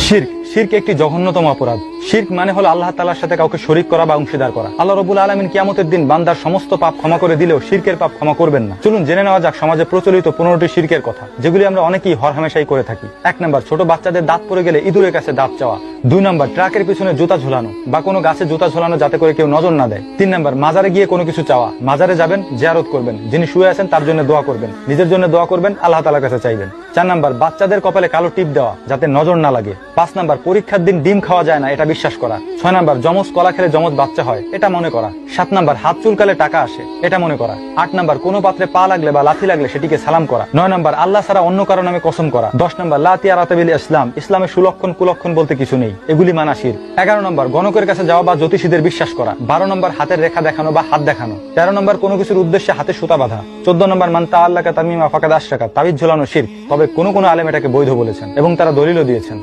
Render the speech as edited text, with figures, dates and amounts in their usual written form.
শিরক একটি জঘন্যতম অপরাধ। শিরক মানে হলো আল্লাহ তাআলার সাথে কাউকে শরীক করা বা অংশীদার করা। আল্লাহ রাব্বুল আলামিন কিয়ামতের দিন বান্দার সমস্ত পাপ ক্ষমা করে দিলেও শিরকের পাপ ক্ষমা করবেন না। চলুন জেনে নেওয়া যাক সমাজে প্রচলিত 15টি শিরকের কথা, যেগুলি আমরা অনেকেই হরহামেশাই করে থাকি। 1 নম্বর, ছোট বাচ্চাদের দাঁত পড়ে গেলে ইঁদুরের কাছে দাঁত চাওয়া। 2 নম্বর, ট্রাকের পিছনে জুতা ঝোলানো বা কোনো গাছে জুতা ঝোলানো যাতে করে কেউ নজর না দেয়। 3 নম্বর, মাজারে গিয়ে কোনো কিছু চাওয়া। মাজারে যাবেন, জিয়ারত করবেন, যিনি শুয়ে আছেন তার জন্য দোয়া করবেন, নিজের জন্য দোয়া করবেন, আল্লাহ তাআলার কাছে চাইবেন। 4 নম্বর, বাচ্চাদের কপালে কালো টিপ দেওয়া যাতে নজর না লাগে। 5 নম্বর, পরীক্ষার দিন ডিম খাওয়া যায় না এটা বিশ্বাস করা। 6 নম্বর, যমজ কলা খেলে যমজ বাচ্চা হয় এটা মনে করা। 7 নম্বর, হাত চুলকালে টাকা আসে এটা মনে করা। 8 নম্বর, কোনো পাত্রে পা লাগলে বা লাথি লাগলে সেটিকে সালাম করা। 9 নম্বর, আল্লাহ ছাড়া অন্য কারো নামে কসম করা। 10 নম্বর, লা তিয়ারাতা বিল ইসলাম, ইসলামে সুলক্ষণ কুলক্ষণ বলতে কিছু নেই, এগুলি মানা শিরক। 11 নম্বর, গণকের কাছে যাওয়া বা জ্যোতিষীদের বিশ্বাস করা। 12 নম্বর, হাতের রেখা দেখানো বা হাত দেখানো। 13 নম্বর, কোনো কিছুর উদ্দেশ্যে হাতে সুতা বাঁধা। 14 নম্বর, মান তাআল্লাকা তামিমা ফাকাদ আশরাকা, তাবিজ ঝোলানো শিরক। তবে কোনো আলেম এটাকে বৈধ বলেছেন এবং তারা দলিলও দিয়েছেন।